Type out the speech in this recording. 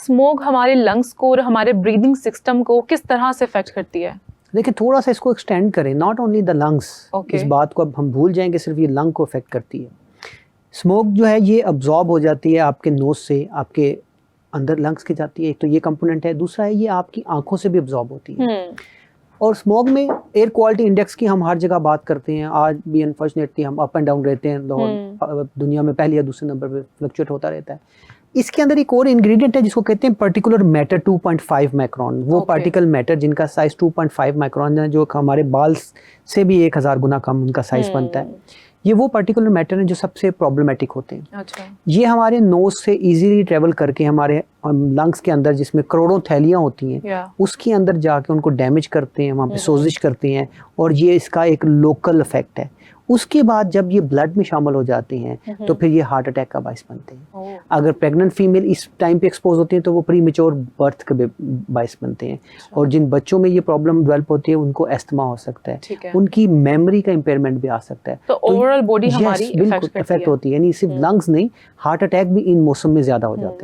Smoke हमारे lungs को और हमारे ब्रीदिंग सिस्टम को किस तरह से अफेक्ट करती है? देखिए थोड़ा सा इसको एक्सटेंड करें, नॉट ओनली द लंग्स, इस बात को अब हम भूल जाएंगे सिर्फ ये लंग को अफेक्ट करती है। स्मोक जो है ये अब्जॉर्ब हो जाती है आपके नोज से आपके अंदर लंग्स के जाती है, एक तो ये कंपोनेंट है। दूसरा है ये आपकी आंखों से भी अब्जॉर्ब होती है। और स्मोक में एयर क्वालिटी इंडेक्स की हम हर जगह बात करते हैं, आज भी अनफॉर्चुनेटली हम अप एंड डाउन रहते हैं, दुनिया में पहले या दूसरे नंबर पे फ्लक्चुएट होता रहता है। इसके अंदर एक और इंग्रेडिएंट है जिसको कहते हैं पर्टिकुलर मैटर 2.5 माइक्रोन। वो पार्टिकल मैटर जिनका साइज 2.5 माइक्रोन है, जो हमारे बाल से भी 1000 गुना कम उनका साइज बनता है। ये वो पर्टिकुलर मैटर हैं जो सबसे प्रॉब्लमेटिक होते हैं। अच्छा। ये हमारे नोज से इजीली ट्रेवल करके हमारे लंग्स के अंदर जिसमें करोड़ों थैलियां होती हैं उसके अंदर जाके उनको डैमेज करते हैं, वहाँ पे सोजिश करते हैं, और ये इसका एक लोकल इफेक्ट है। उसके बाद जब ये ब्लड में शामिल हो जाते हैं तो फिर ये हार्ट अटैक का बायस बनते हैं। अगर प्रेग्नेंट फीमेल इस टाइम पे एक्सपोज होती है तो वो प्री मैच्योर बर्थ के बायस बनते हैं। और जिन बच्चों में ये प्रॉब्लम डेवलप होती है उनको एस्थमा हो सकता है, उनकी मेमोरी का इम्पेयरमेंट भी आ सकता है। तो ओवरऑल बॉडी हमारी इफेक्ट होती है, यानी सिर्फ लंग्स नहीं, हार्ट अटैक भी इन मौसम में ज्यादा हो जाते हैं।